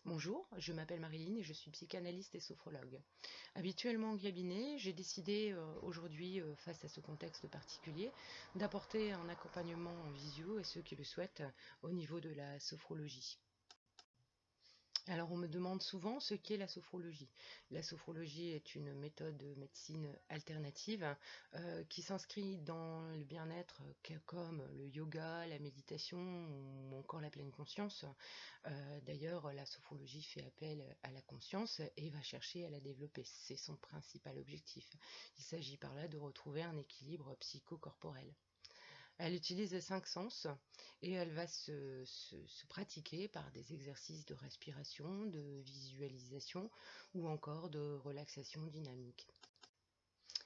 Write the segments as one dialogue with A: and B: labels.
A: Bonjour, je m'appelle Marilyn et je suis psychanalyste et sophrologue. Habituellement en cabinet, j'ai décidé aujourd'hui, face à ce contexte particulier, d'apporter un accompagnement en visio à ceux qui le souhaitent au niveau de la sophrologie. Alors on me demande souvent ce qu'est la sophrologie. La sophrologie est une méthode de médecine alternative qui s'inscrit dans le bien-être comme le yoga, la méditation ou encore la pleine conscience. D'ailleurs, la sophrologie fait appel à la conscience et va chercher à la développer. C'est son principal objectif. Il s'agit par là de retrouver un équilibre psychocorporel. Elle utilise les cinq sens et elle va se pratiquer par des exercices de respiration, de visualisation ou encore de relaxation dynamique.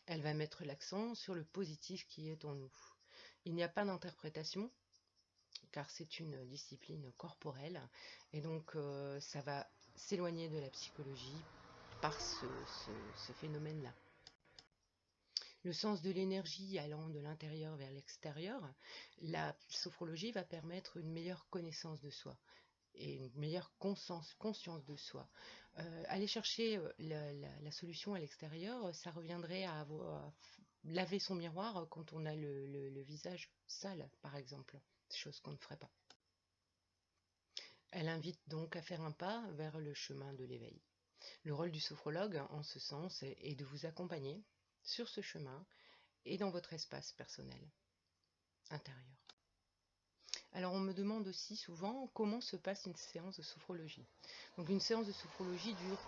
A: Elle va mettre l'accent sur le positif qui est en nous. Il n'y a pas d'interprétation car c'est une discipline corporelle et donc ça va s'éloigner de la psychologie par ce phénomène-là. Le sens de l'énergie allant de l'intérieur vers l'extérieur, la sophrologie va permettre une meilleure connaissance de soi et une meilleure conscience de soi. Aller chercher la solution à l'extérieur, ça reviendrait à laver son miroir quand on a le visage sale, par exemple, chose qu'on ne ferait pas. Elle invite donc à faire un pas vers le chemin de l'éveil. Le rôle du sophrologue, en ce sens, est de vous accompagner sur ce chemin et dans votre espace personnel intérieur. Alors on me demande aussi souvent comment se passe une séance de sophrologie. Donc une séance de sophrologie dure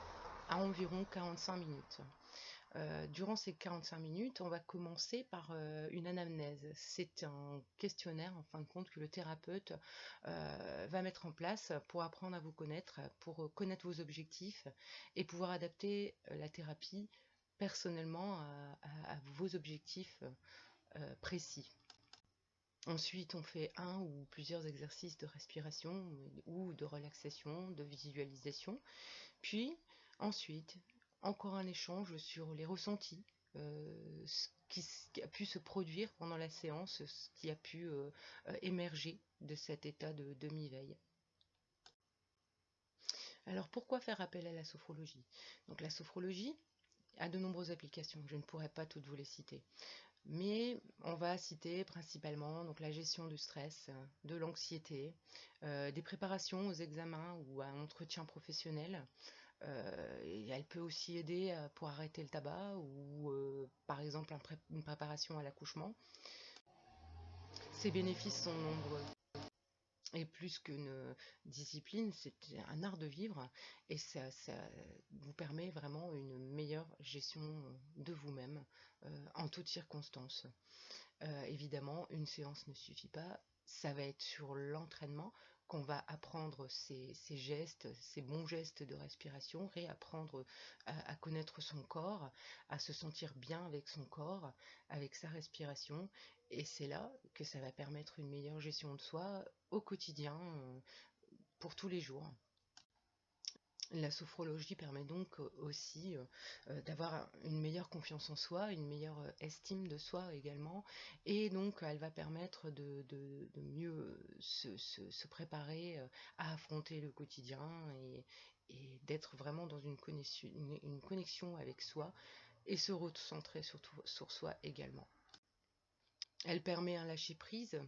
A: à environ 45 minutes. Durant ces 45 minutes, on va commencer par une anamnèse. C'est un questionnaire, en fin de compte, que le thérapeute va mettre en place pour apprendre à vous connaître, pour connaître vos objectifs et pouvoir adapter la thérapie personnellement à vos objectifs précis. Ensuite, on fait un ou plusieurs exercices de respiration ou de relaxation, de visualisation. Puis, ensuite, encore un échange sur les ressentis, ce qui a pu se produire pendant la séance, ce qui a pu émerger de cet état de demi-veille. Alors, pourquoi faire appel à la sophrologie? Donc, la sophrologie a de nombreuses applications. Je ne pourrais pas toutes vous les citer. Mais on va citer principalement donc, la gestion du stress, de l'anxiété, des préparations aux examens ou à un entretien professionnel. Et elle peut aussi aider pour arrêter le tabac ou par exemple une préparation à l'accouchement. Ses bénéfices sont nombreux. Et plus qu'une discipline, c'est un art de vivre et ça vous permet vraiment une meilleure gestion de vous-même en toutes circonstances. Évidemment, une séance ne suffit pas. Ça va être sur l'entraînement qu'on va apprendre ces gestes, ces bons gestes de respiration, réapprendre à connaître son corps, à se sentir bien avec son corps, avec sa respiration. Et c'est là que ça va permettre une meilleure gestion de soi au quotidien, pour tous les jours. La sophrologie permet donc aussi d'avoir une meilleure confiance en soi, une meilleure estime de soi également, et donc elle va permettre de mieux se préparer à affronter le quotidien et d'être vraiment dans une connexion avec soi et se recentrer surtout sur soi également. Elle permet un lâcher-prise.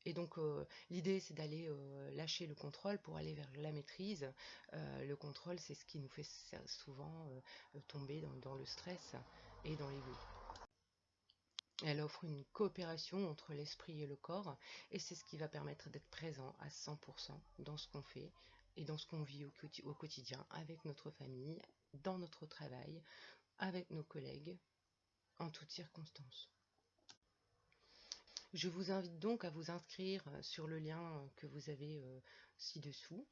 A: Et donc l'idée c'est d'aller lâcher le contrôle pour aller vers la maîtrise. Le contrôle c'est ce qui nous fait souvent tomber dans le stress et dans l'ego. Elle offre une coopération entre l'esprit et le corps et c'est ce qui va permettre d'être présent à 100% dans ce qu'on fait et dans ce qu'on vit au quotidien avec notre famille, dans notre travail, avec nos collègues, en toutes circonstances. Je vous invite donc à vous inscrire sur le lien que vous avez ci-dessous.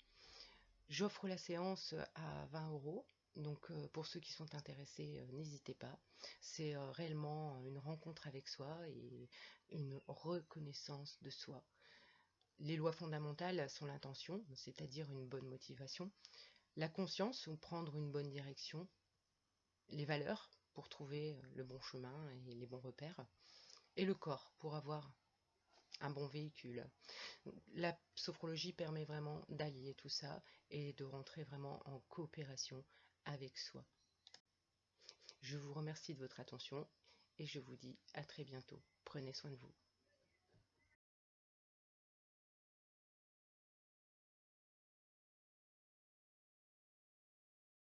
A: J'offre la séance à 20 €. Donc pour ceux qui sont intéressés, n'hésitez pas. C'est réellement une rencontre avec soi et une reconnaissance de soi. Les lois fondamentales sont l'intention, c'est-à-dire une bonne motivation, la conscience ou prendre une bonne direction, les valeurs pour trouver le bon chemin et les bons repères, et le corps pour avoir un bon véhicule. La sophrologie permet vraiment d'allier tout ça et de rentrer vraiment en coopération avec soi. Je vous remercie de votre attention et je vous dis à très bientôt. Prenez soin de vous.